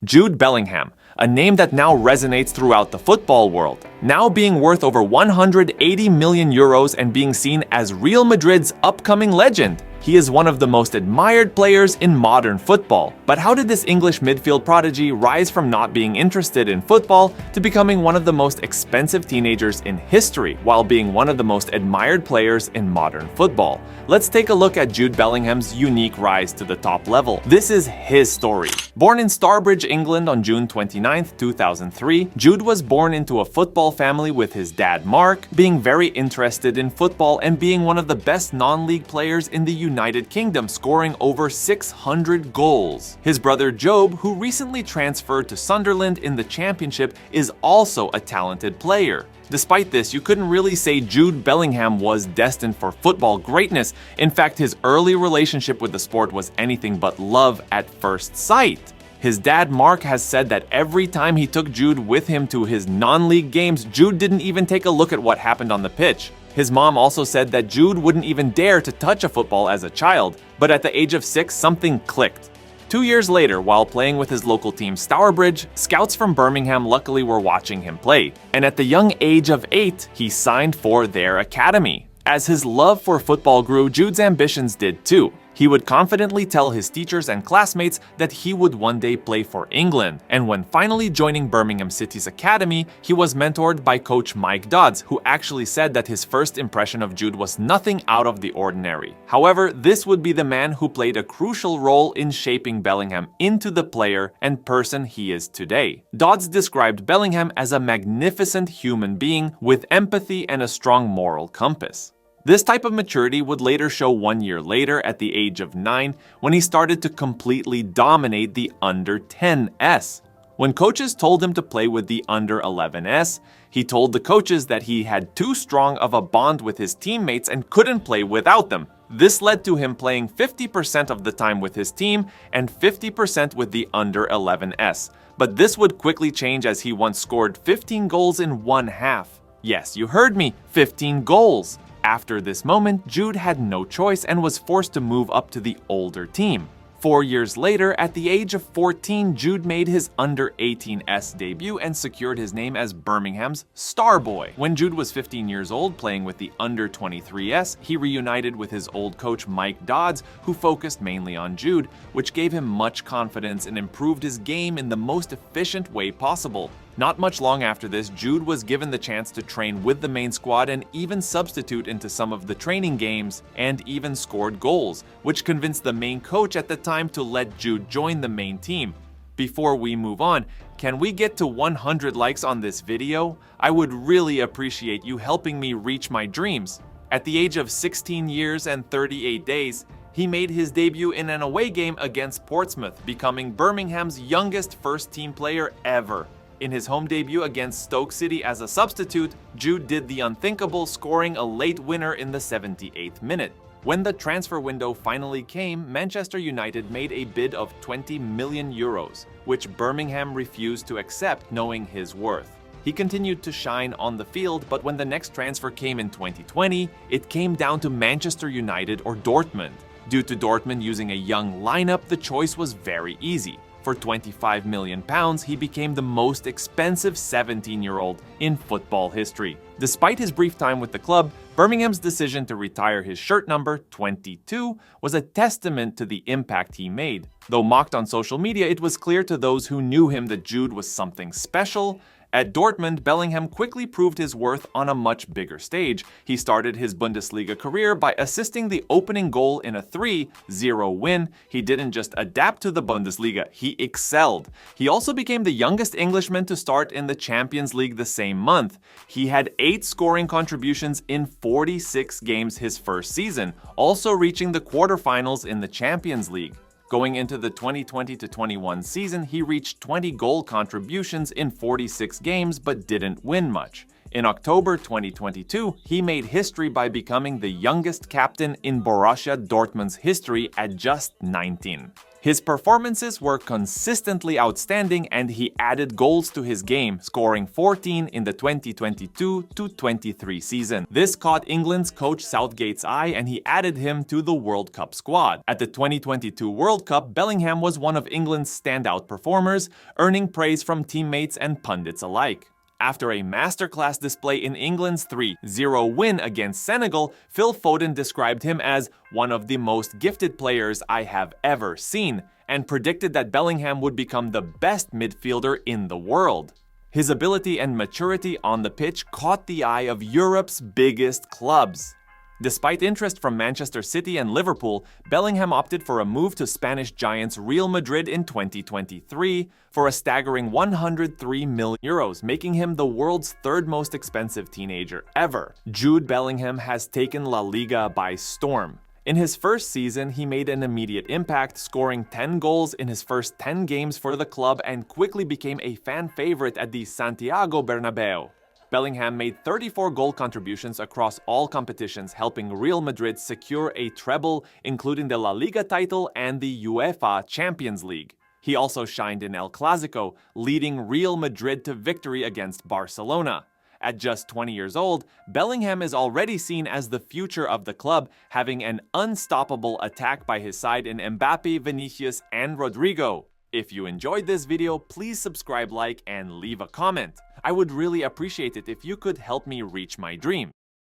Jude Bellingham, a name that now resonates throughout the football world, now being worth over 180 million euros and being seen as Real Madrid's upcoming legend. He is one of the most admired players in modern football. But how did this English midfield prodigy rise from not being interested in football to becoming one of the most expensive teenagers in history, while being one of the most admired players in modern football? Let's take a look at Jude Bellingham's unique rise to the top level. This is his story. Born in Starbridge, England on June 29, 2003, Jude was born into a football family with his dad Mark being very interested in football and being one of the best non-league players in the United Kingdom, scoring over 600 goals. His brother Job, who recently transferred to Sunderland in the Championship, is also a talented player. Despite this, you couldn't really say Jude Bellingham was destined for football greatness. In fact, his early relationship with the sport was anything but love at first sight. His dad Mark has said that every time he took Jude with him to his non-league games, Jude didn't even take a look at what happened on the pitch. His mom also said that Jude wouldn't even dare to touch a football as a child, but at the age of 6, something clicked. 2 years later, while playing with his local team Stourbridge, scouts from Birmingham luckily were watching him play, and at the young age of 8, he signed for their academy. As his love for football grew, Jude's ambitions did too. He would confidently tell his teachers and classmates that he would one day play for England, and when finally joining Birmingham City's academy, he was mentored by coach Mike Dodds, who actually said that his first impression of Jude was nothing out of the ordinary. However, this would be the man who played a crucial role in shaping Bellingham into the player and person he is today. Dodds described Bellingham as a magnificent human being with empathy and a strong moral compass. This type of maturity would later show 1 year later at the age of 9 when he started to completely dominate the under-10s. When coaches told him to play with the under-11s, he told the coaches that he had too strong of a bond with his teammates and couldn't play without them. This led to him playing 50% of the time with his team and 50% with the under-11s. But this would quickly change as he once scored 15 goals in one half. Yes, you heard me, 15 goals! After this moment, Jude had no choice and was forced to move up to the older team. 4 years later, at the age of 14, Jude made his under-18s debut and secured his name as Birmingham's Star Boy. When Jude was 15 years old, playing with the under-23s, he reunited with his old coach Mike Dodds, who focused mainly on Jude, which gave him much confidence and improved his game in the most efficient way possible. Not much long after this, Jude was given the chance to train with the main squad and even substitute into some of the training games, and even scored goals, which convinced the main coach at the time to let Jude join the main team. Before we move on, can we get to 100 likes on this video? I would really appreciate you helping me reach my dreams. At the age of 16 years and 38 days, he made his debut in an away game against Portsmouth, becoming Birmingham's youngest first-team player ever. In his home debut against Stoke City as a substitute, Jude did the unthinkable, scoring a late winner in the 78th minute. When the transfer window finally came, Manchester United made a bid of 20 million euros, which Birmingham refused to accept, knowing his worth. He continued to shine on the field, but when the next transfer came in 2020, it came down to Manchester United or Dortmund. Due to Dortmund using a young lineup, the choice was very easy. For £25 million, he became the most expensive 17-year-old in football history. Despite his brief time with the club, Birmingham's decision to retire his shirt number, 22, was a testament to the impact he made. Though mocked on social media, it was clear to those who knew him that Jude was something special. At Dortmund, Bellingham quickly proved his worth on a much bigger stage. He started his Bundesliga career by assisting the opening goal in a 3-0 win. He didn't just adapt to the Bundesliga, he excelled. He also became the youngest Englishman to start in the Champions League the same month. He had 8 scoring contributions in 46 games his first season, also reaching the quarterfinals in the Champions League. Going into the 2020-21 season, he reached 20 goal contributions in 46 games but didn't win much. In October 2022, he made history by becoming the youngest captain in Borussia Dortmund's history at just 19. His performances were consistently outstanding and he added goals to his game, scoring 14 in the 2022-23 season. This caught England's coach Southgate's eye and he added him to the World Cup squad. At the 2022 World Cup, Bellingham was one of England's standout performers, earning praise from teammates and pundits alike. After a masterclass display in England's 3-0 win against Senegal, Phil Foden described him as one of the most gifted players I have ever seen, and predicted that Bellingham would become the best midfielder in the world. His ability and maturity on the pitch caught the eye of Europe's biggest clubs. Despite interest from Manchester City and Liverpool, Bellingham opted for a move to Spanish giants Real Madrid in 2023 for a staggering €103 million, making him the world's third most expensive teenager ever. Jude Bellingham has taken La Liga by storm. In his first season, he made an immediate impact, scoring 10 goals in his first 10 games for the club and quickly became a fan favorite at the Santiago Bernabeu. Bellingham made 34 goal contributions across all competitions, helping Real Madrid secure a treble, including the La Liga title and the UEFA Champions League. He also shined in El Clásico, leading Real Madrid to victory against Barcelona. At just 20 years old, Bellingham is already seen as the future of the club, having an unstoppable attack by his side in Mbappe, Vinicius, and Rodrigo. If you enjoyed this video, please subscribe, like, and leave a comment. I would really appreciate it if you could help me reach my dream.